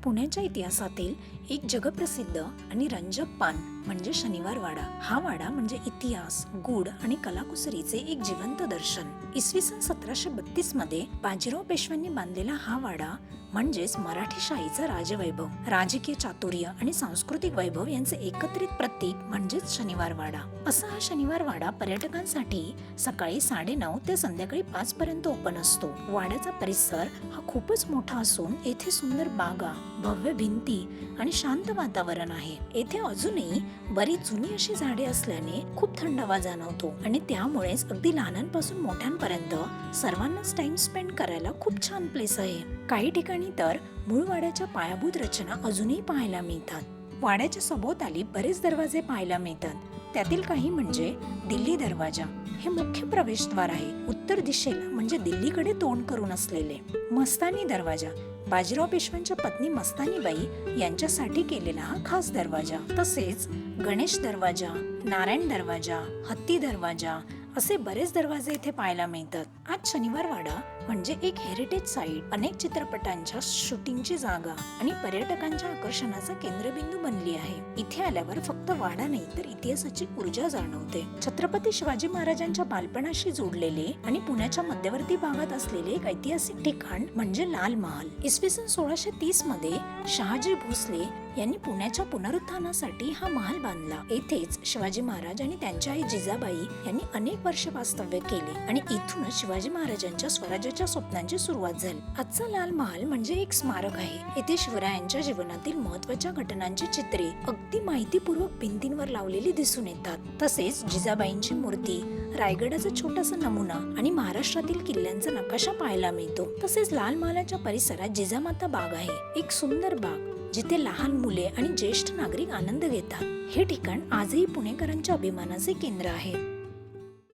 पुण्याच्या इतिहासातील एक जगप्रसिद्ध आणि रंजक पान म्हणजे शनिवार वाडा. हा वाडा म्हणजे इतिहास, गूढ आणि कलाकुसरीचे एक जिवंत दर्शन. इसवी सन 1732 मध्ये बाजीराव पेशव्यांनी बांधलेला हा वाडा म्हणजेच मराठी शाहीचा राजवैभव, राजकीय चातुर्य आणि सांस्कृतिक वैभव यांचे एकत्रित प्रतीक म्हणजेच शनिवार वाडा. असा हा शनिवार वाडा पर्यटकांसाठी सकाळी 9:30 ते संध्याकाळी 5 पर्यंत ओपन असतो. वाड्याचा परिसर हा खूपच मोठा असून येथे सुंदर बागा, भव्य भिंती आणि शांत वातावरण आहे. येथे अजूनही बरीच जुनी अशी झाडे असल्याने खूप थंडावा जाणवतो आणि त्यामुळेच अगदी लहानांपासून मोठ्यांपर्यंत सर्वांनाच टाइम स्पेंड करायला खूप छान प्लेस आहे. काही ठिकाणी तर मूळ वाड्याच्या पायाभूत रचना अजूनही पाहायला मिळतात. वाड्याच्या सभोवताली बरेच दरवाजे पाहायला मिळतात. त्यातील काही म्हणजे दिल्ली दरवाजा, हे मुख्य प्रवेशद्वार आहे. उत्तर दिशेला म्हणजे दिल्लीकडे तोंड करून असलेले. मस्तानी दरवाजा, बाजीराव पेशव्यांच्या पत्नी मस्तानीबाई यांच्यासाठी केलेला हा खास दरवाजा. तसेच गणेश दरवाजा, नारायण दरवाजा, हत्ती दरवाजा असे बरेच दरवाजे इथे पाहायला मिळतात. आज शनिवार वाडा म्हणजे एक हेरिटेज साईट, अनेक चित्रपटांच्या शूटिंगची जागा आणि पर्यटकांच्या आकर्षणाचा केंद्रबिंदू बनली आहे. इथे आल्यावर फक्त वाडा नाही तर इतिहासाची ऊर्जा जाणवते. छत्रपती शिवाजी महाराजांच्या बालपणाशी जोडलेले आणि पुण्याच्या मध्यवर्ती भागात असलेले एक ऐतिहासिक ठिकाण म्हणजे लाल महाल. इसवी सन 1630 मध्ये शहाजी भोसले यांनी पुण्याच्या पुनरुत्थानासाठी हा महाल बांधला. येथेच शिवाजी महाराज आणि त्यांच्या आई जिजाबाई यांनी अनेक वर्ष वास्तव्य केले आणि इथूनच शिवाजी महाराजांच्या स्वराज्याच्या स्वप्नांची सुरुवात झाली. आजचा लाल महाल म्हणजे एक स्मारक आहे. येथे शिवरायांच्या जीवनातील महत्त्वाच्या घटनांची चित्रे अगदी माहितीपूर्वक भिंतींवर लावलेली दिसून येतात. तसेच जिजाबाईंची मूर्ती, रायगडाचा छोटासा नमुना आणि महाराष्ट्रातील किल्ल्यांचा नकाशा पाहायला मिळतो. तसेच लाल महालाच्या परिसरात जिजामाता बाग आहे, एक सुंदर बाग जिथे लहान मुले आणि ज्येष्ठ नागरिक आनंद घेतात. हे ठिकाण आजही पुणेकरांच्या अभिमानाचे केंद्र आहे.